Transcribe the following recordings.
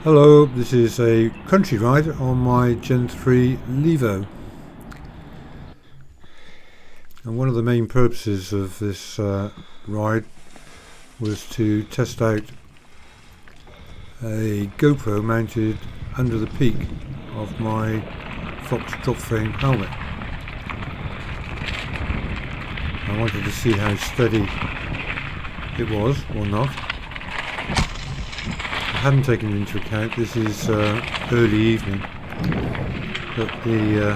Hello, this is a country ride on my Gen 3 Levo, and one of the main purposes of this ride was to test out a GoPro mounted under the peak of my Fox drop frame helmet. I wanted to see how steady it was or not. I hadn't taken into account this is early evening, but the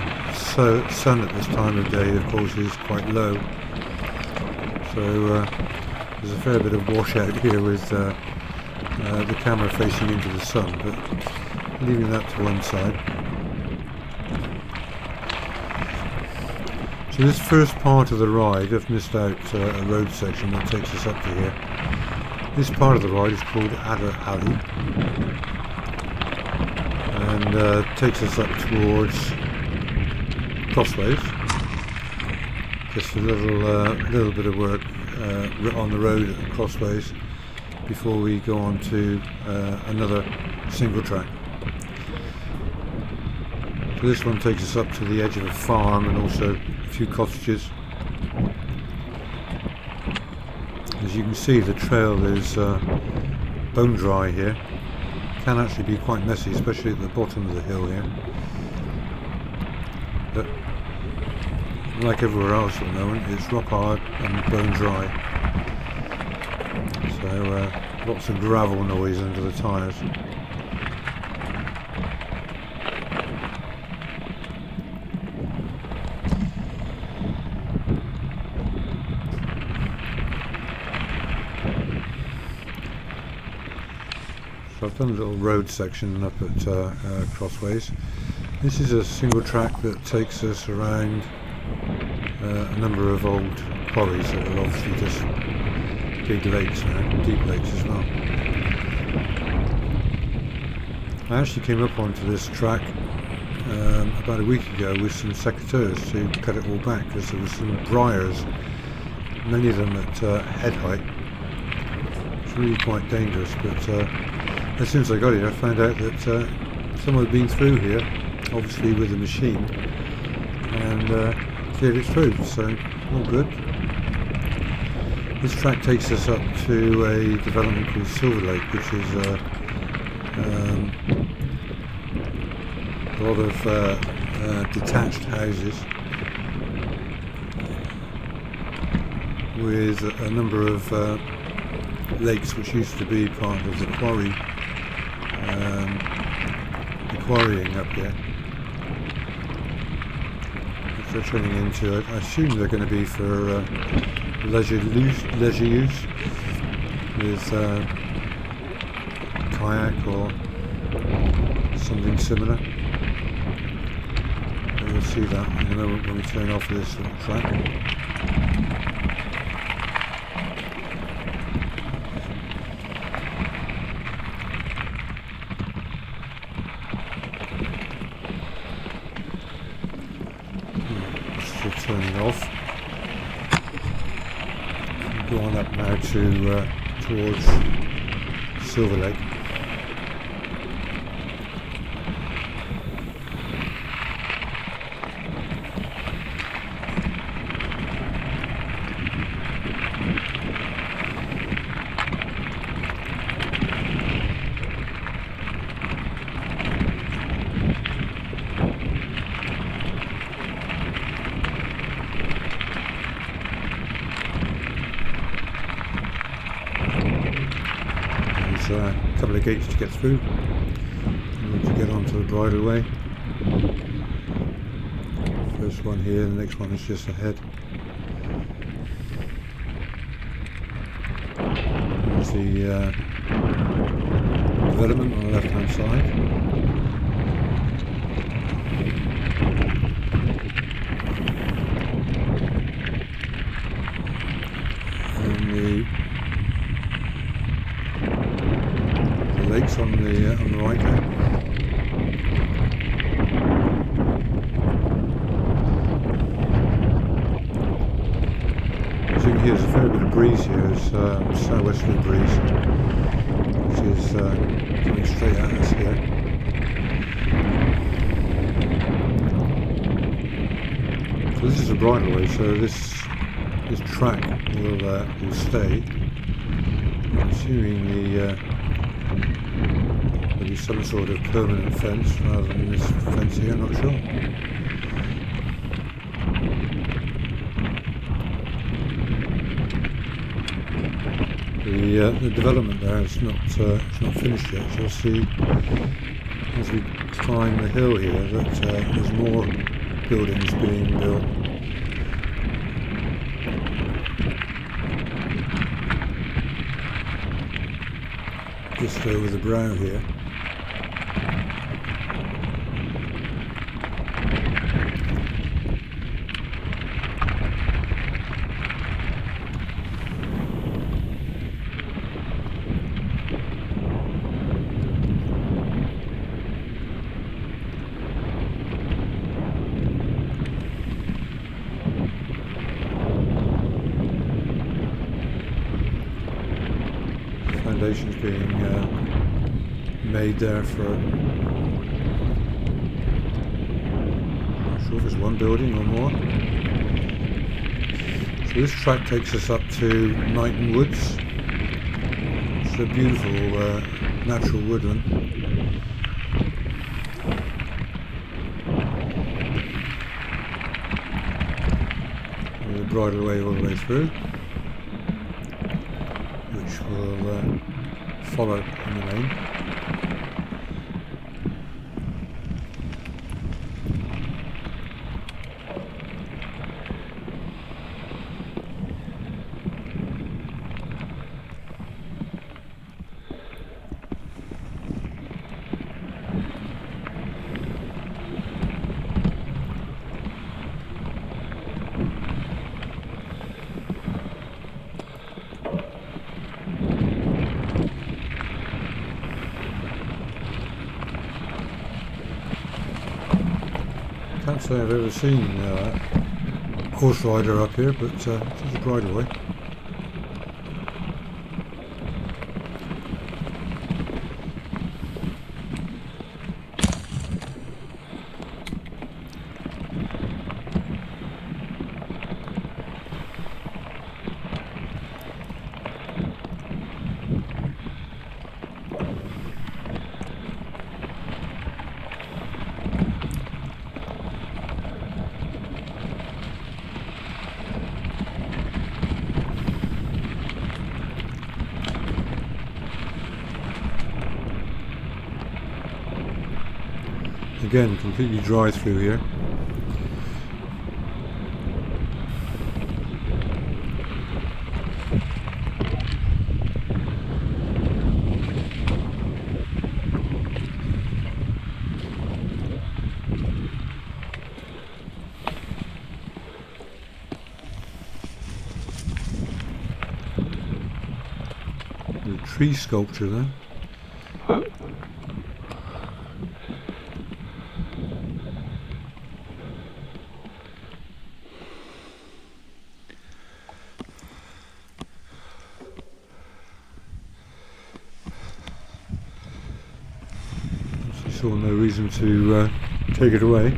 sun at this time of day of course is quite low, so there's a fair bit of washout here with the camera facing into the sun, but leaving that to one side. So this first part of the ride, I've missed out a road section that takes us up to here. This part of the ride is called Adder Alley, and takes us up towards Crossways. Just a little bit of work on the road at Crossways before we go on to another single track. So this one takes us up to the edge of a farm and also a few cottages. As you can see, the trail is bone dry here. Can actually be quite messy, especially at the bottom of the hill here. But like everywhere else at the moment, it's rock hard and bone dry. So lots of gravel noise under the tyres. So I've done a little road section up at Crossways. This is a single track that takes us around a number of old quarries that are obviously just big lakes now, deep lakes as well. I actually came up onto this track about a week ago with some secateurs to cut it all back because there were some briars, many of them at head height. It's really quite dangerous, but as soon as I got here I found out that someone had been through here, obviously with a machine, and cleared it through, so all good. This track takes us up to a development called Silver Lake, which is a lot of detached houses with a number of lakes which used to be part of the quarrying up here. Which they're turning into, I assume they're going to be for leisure use with kayak or something similar. And we'll see that in a moment when we turn off this little track. Turning off. Go on up now to towards Silver Lake. A couple of gates to get through in order to get onto the bridleway. First one here, the next one is just ahead. There's the development on the left hand side. And the lakes on the right there. As you can hear, there's a fair bit of breeze here. It's southwesterly breeze, which is coming straight at us here. So this is a bridleway, so this track will stay. I'm assuming there'll be some sort of permanent fence rather than this fence here, I'm not sure. The development there is not finished yet. So you'll see as we climb the hill here that there's more buildings being built. Just over the brow here. Foundations being made there for, I'm not sure if it's one building or more. So this track takes us up to Knighton Woods. It's a beautiful natural woodland. With a bridleway all the way through, which will follow in the lane. Can't say I've ever seen a horse rider up here, but it's a bridleway. Again, completely dry through here. The tree sculpture there. Saw no reason to take it away.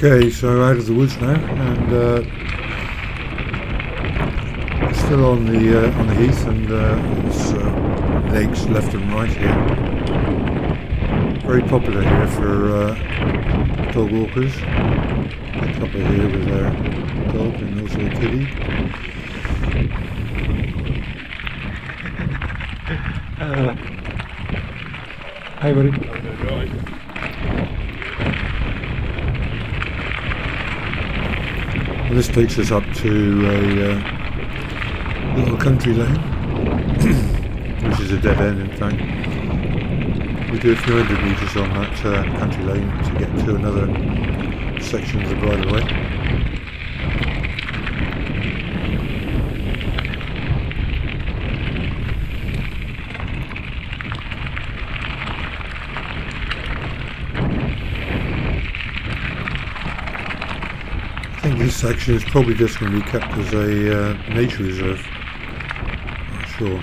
Okay, so out of the woods now, and still on the heath, and there's lakes left and right here. Very popular here for dog walkers. A couple here with their dog and also a kitty. Hi, buddy. Well, this takes us up to a little country lane. which is a dead end in fact. We do a few hundred metres on that country lane to get to another section of the bridleway. I think this section is probably just going to be kept as a nature reserve. Not sure.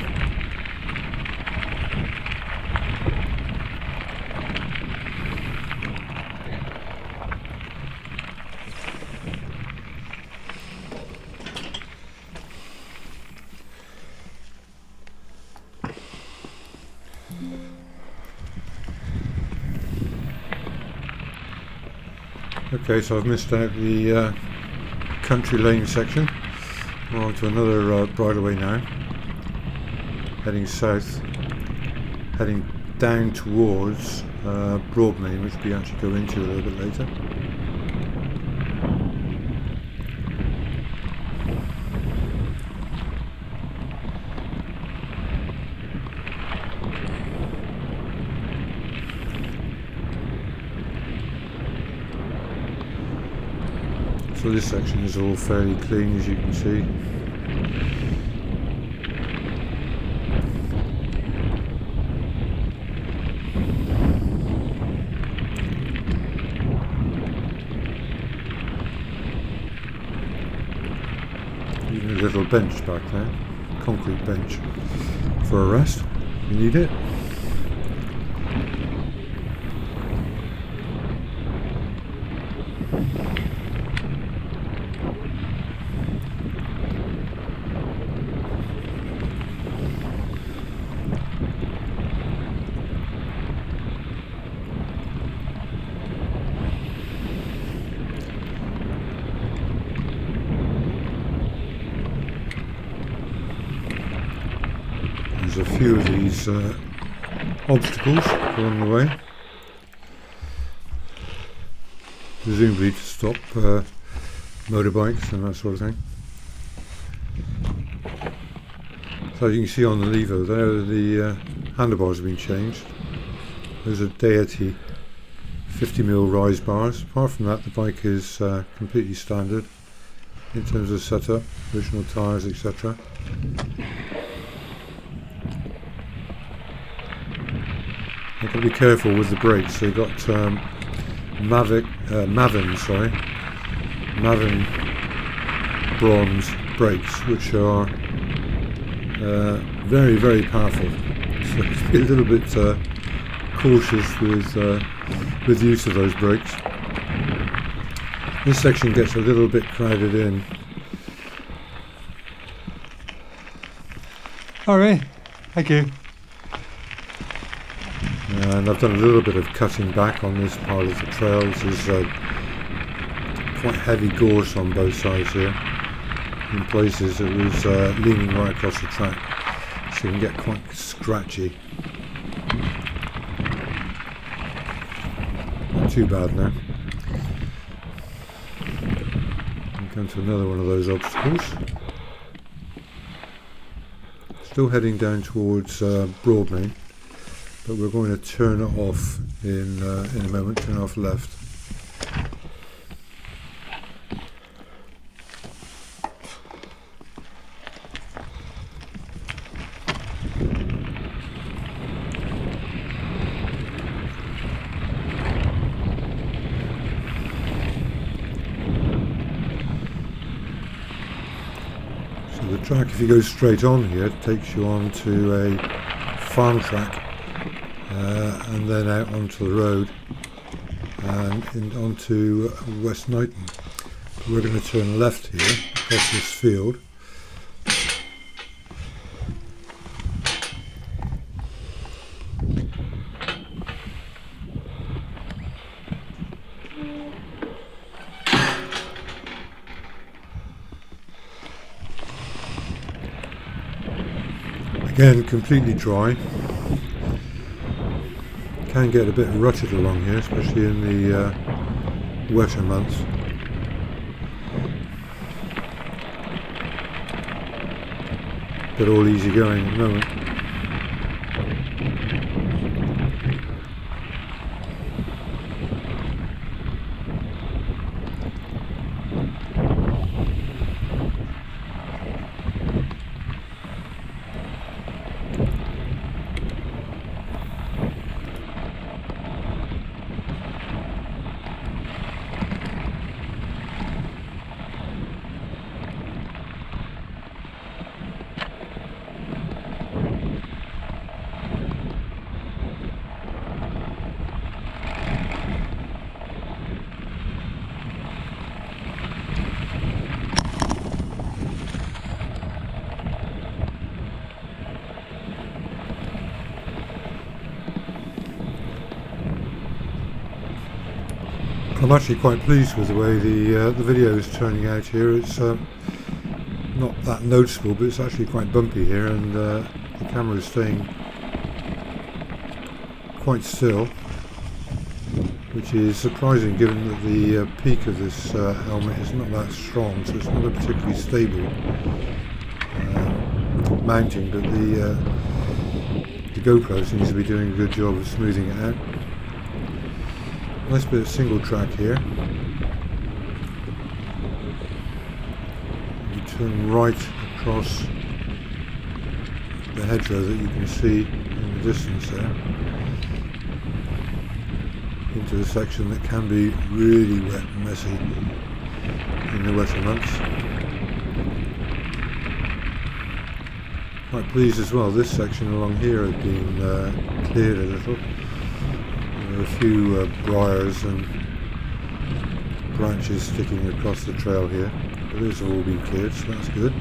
Okay, so I've missed out the country lane section. We're on to another bridleway now, heading south, heading down towards Broadmain, which we actually go into a little bit later. So this section is all fairly clean, as you can see. Even a little bench back there, concrete bench for a rest. You need it. There's a few of these obstacles along the way, presumably to stop motorbikes and that sort of thing. So you can see on the lever there, the handlebars have been changed. Those are Deity 50mm rise bars. Apart from that, the bike is completely standard in terms of setup, original tyres, etc. You've got to be careful with the brakes. They've got Maven bronze brakes, which are very, very powerful. So you have to be a little bit cautious with use of those brakes. This section gets a little bit crowded in. Alright, thank you. And I've done a little bit of cutting back on this part of the trail. There's quite heavy gorse on both sides here. In places it was leaning right across the track, so you can get quite scratchy. Not too bad now. I'm going to another one of those obstacles. Still heading down towards Broadmain. But we're going to turn it off in a moment, turn off left. So the track, if you go straight on here, takes you on to a farm track. And then out onto the road and onto West Knighton. We're going to turn left here across this field. Again, completely dry. Can get a bit rutted along here, especially in the wetter months. But all easy going at the moment. I'm actually quite pleased with the way the video is turning out here. It's not that noticeable, but it's actually quite bumpy here, and the camera is staying quite still, which is surprising given that the peak of this helmet is not that strong, so it's not a particularly stable mounting, but the GoPro seems to be doing a good job of smoothing it out. Nice bit of single track here. You turn right across the hedgerow that you can see in the distance there, into a section that can be really wet and messy in the wetter months. Quite pleased as well, this section along here has been cleared a little. There are a few briars and branches sticking across the trail here, but those have all been cleared, so that's good.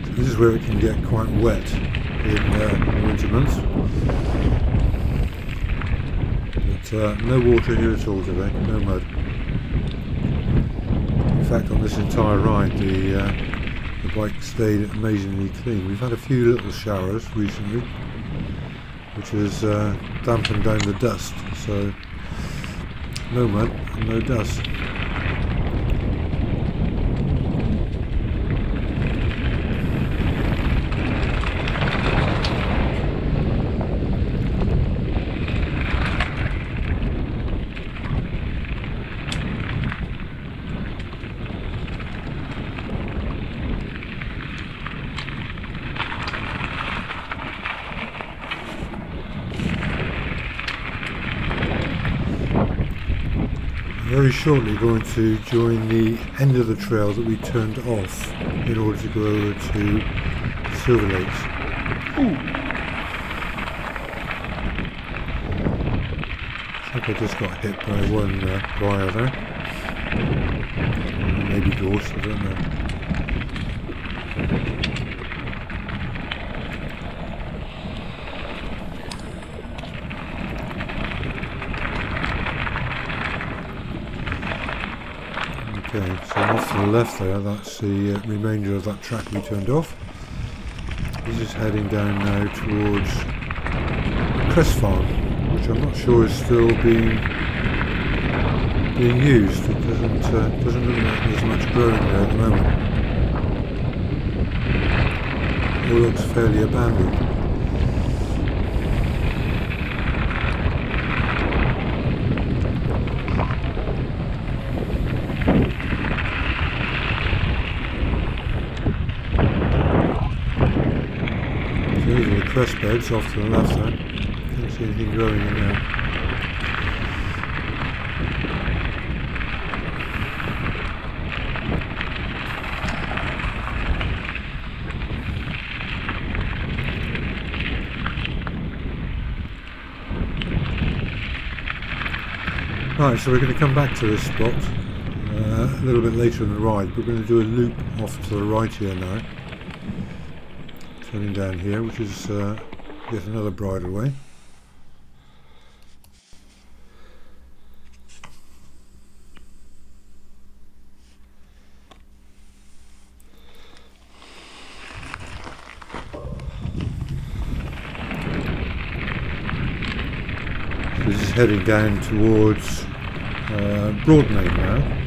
So this is where it can get quite wet in the winter months. But no water here at all today, no mud. In fact, on this entire ride the bike stayed amazingly clean. We've had a few little showers recently, which has dampened down the dust, so no mud and no dust. Very shortly going to join the end of the trail that we turned off in order to go over to Silver Lakes. I think I just got hit by one briar there. Maybe gorse, I don't know. Okay, so off to the left there, that's the remainder of that track we turned off. This is heading down now towards Crest Farm, which I'm not sure is still being used. It doesn't look like there's much growing there at the moment. It all looks fairly abandoned. These are the crest beds off to the left there. Can't see anything growing in there. Right, so we're going to come back to this spot a little bit later in the ride. We're going to do a loop off to the right here now. Turning down here, which is yet another bridleway. This is heading down towards Broadmain now.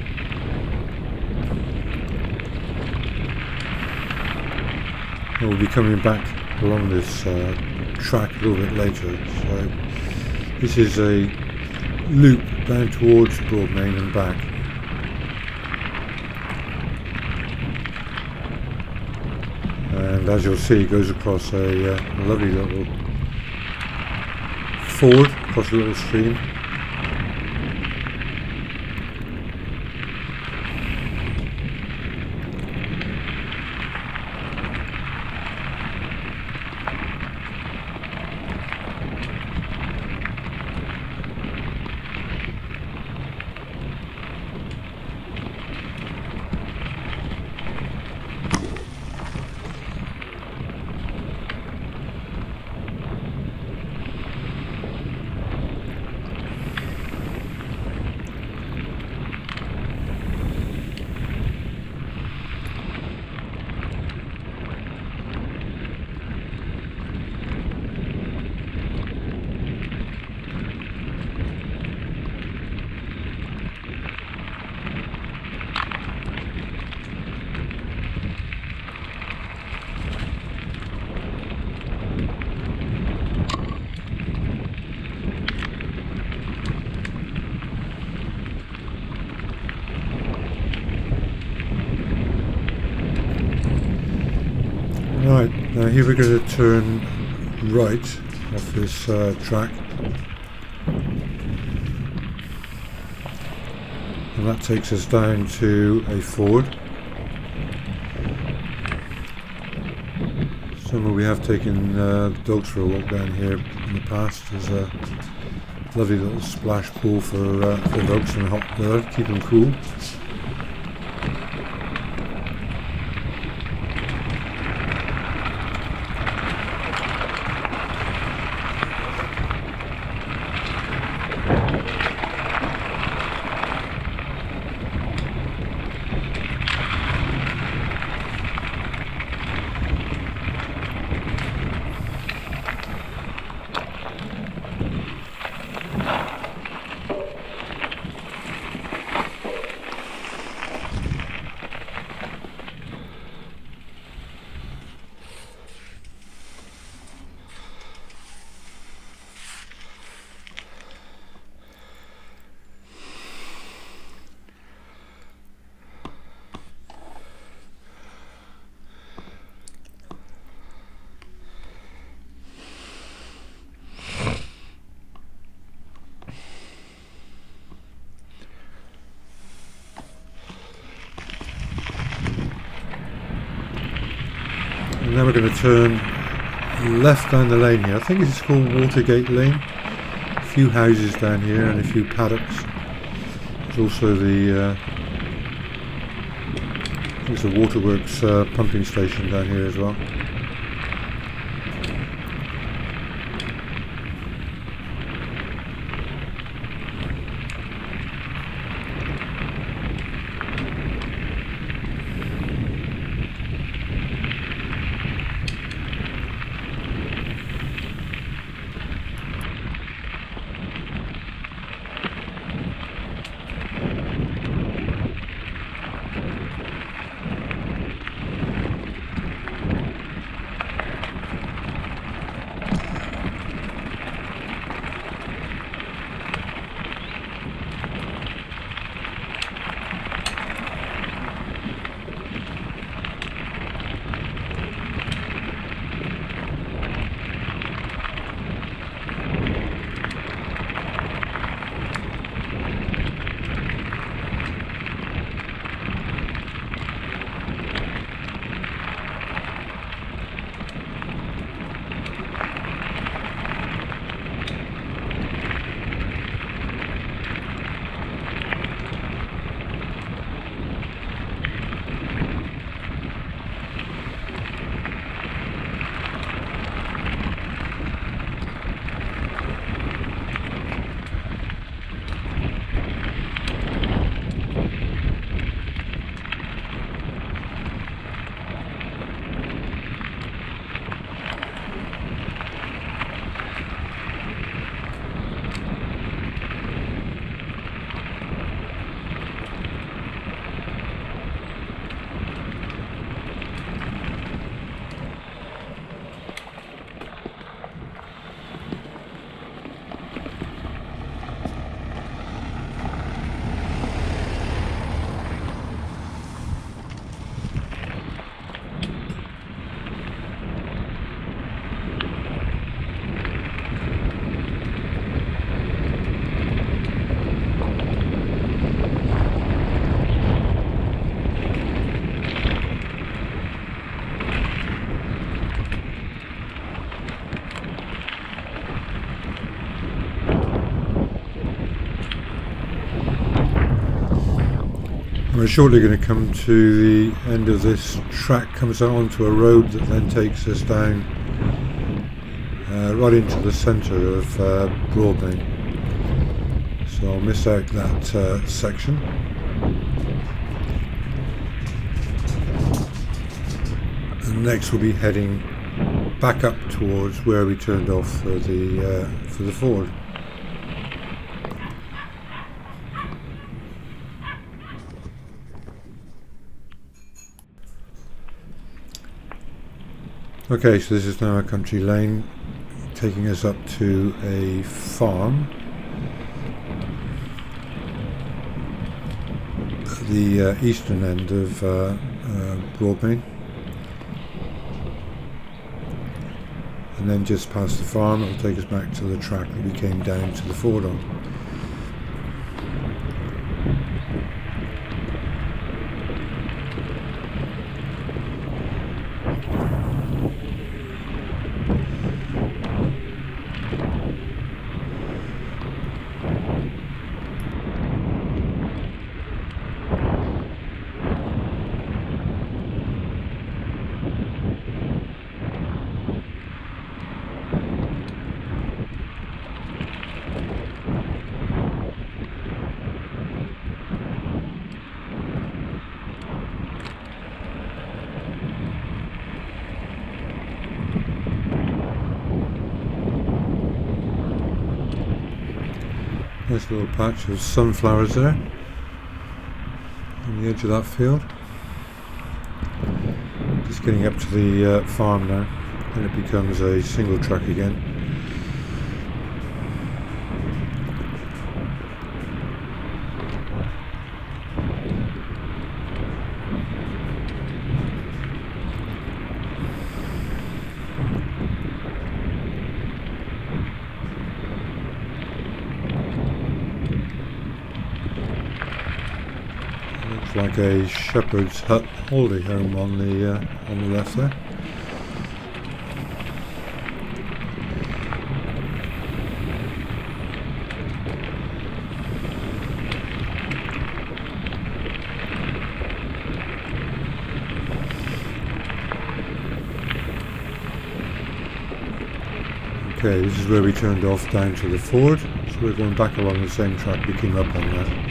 We'll be coming back along this track a little bit later, so this is a loop down towards Broadmain and back. And as you'll see, it goes across a lovely little ford, across a little stream. Now here we're going to turn right off this track, and that takes us down to a ford. Somewhere we have taken the dogs for a walk down here in the past. There's a lovely little splash pool for dogs in hot weather, keep them cool. And now we're going to turn left down the lane here. I think it's called Watergate Lane. A few houses down here and a few paddocks. There's also the there's a waterworks pumping station down here as well. We're shortly going to come to the end of this track, comes out onto a road that then takes us down right into the centre of Broadbane. So I'll miss out that section. And next we'll be heading back up towards where we turned off for the ford. Okay, so this is now a country lane taking us up to a farm at the eastern end of Broadbane. and then just past the farm it will take us back to the track that we came down to the ford on. Nice little patch of sunflowers there on the edge of that field. Just getting up to the farm now, and it becomes a single track again. Like a shepherd's hut holiday home on the left there. Okay, this is where we turned off down to the ford, so we're going back along the same track we came up on there.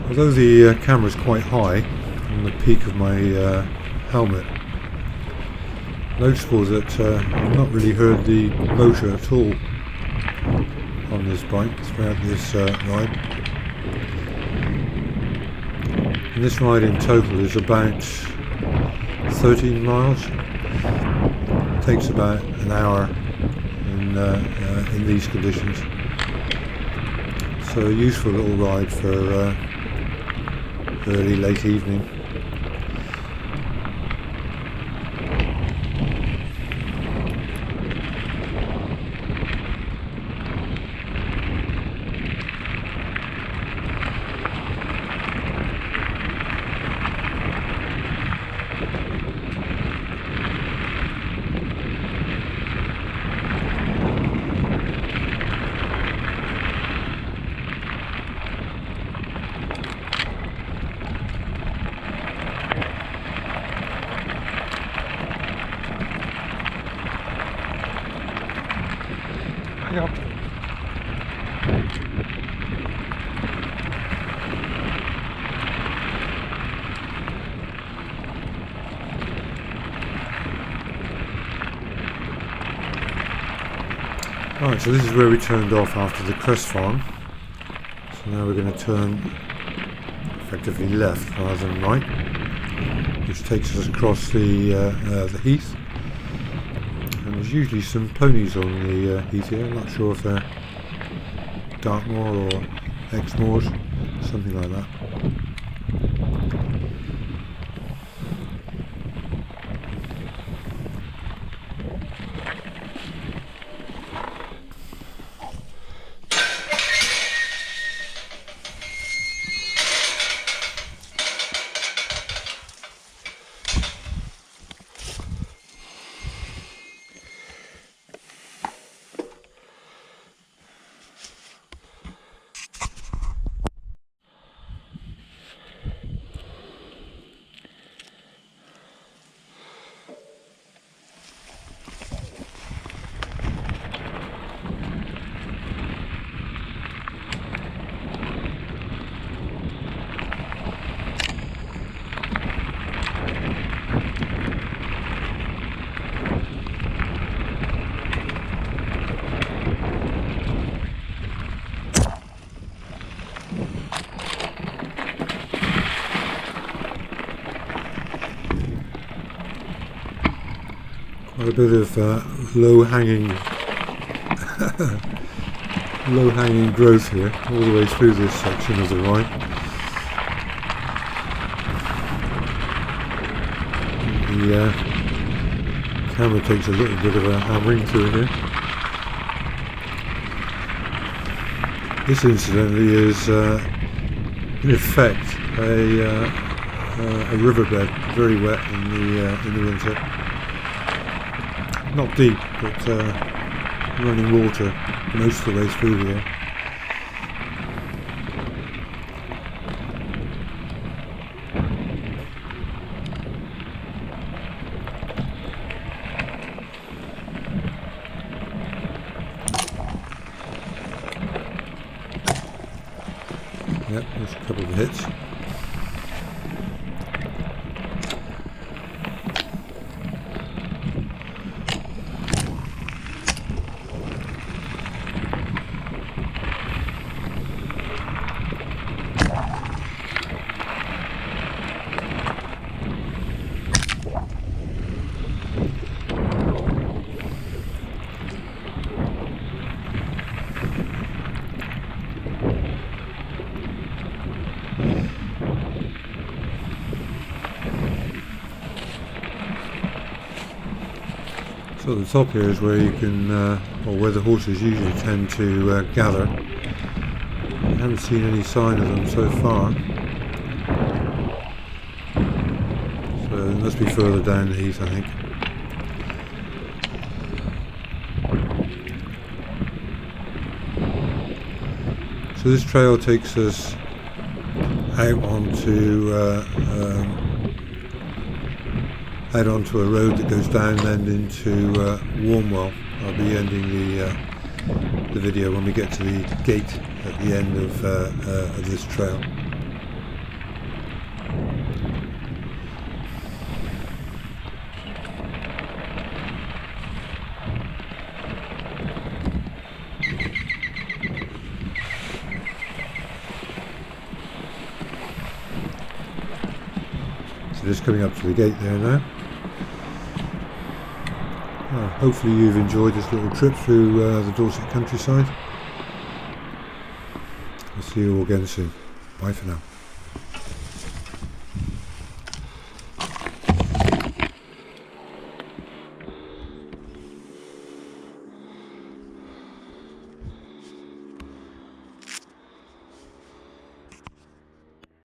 Although the camera's quite high on the peak of my helmet, noticeable that I've not really heard the motor at all on this bike throughout this ride. And this ride in total is about 13 miles. It takes about an hour in these conditions. So a useful little ride for early, late evening. Yep. Right, so this is where we turned off after the crest farm. So now we're going to turn effectively left rather than right, which takes us across the heath. And there's usually some ponies on the heath here. I'm not sure if they're Dartmoor or Exmoors, something like that. Quite a bit of low-hanging low-hanging growth here all the way through this section of the ride. The camera takes a little bit of a hammering through here. This incidentally is in effect a riverbed, very wet in the winter. Not deep, but running water most of the way through here. Yep, there's a couple of hits. So the top here is where you can, or where the horses usually tend to gather. I haven't seen any sign of them so far. So it must be further down the heath, I think. So this trail takes us out onto a road that goes down and into Warmwell. I'll be ending the video when we get to the gate at the end of this trail. So just coming up to the gate there now. Hopefully you've enjoyed this little trip through the Dorset countryside. I'll see you all again soon. Bye for now.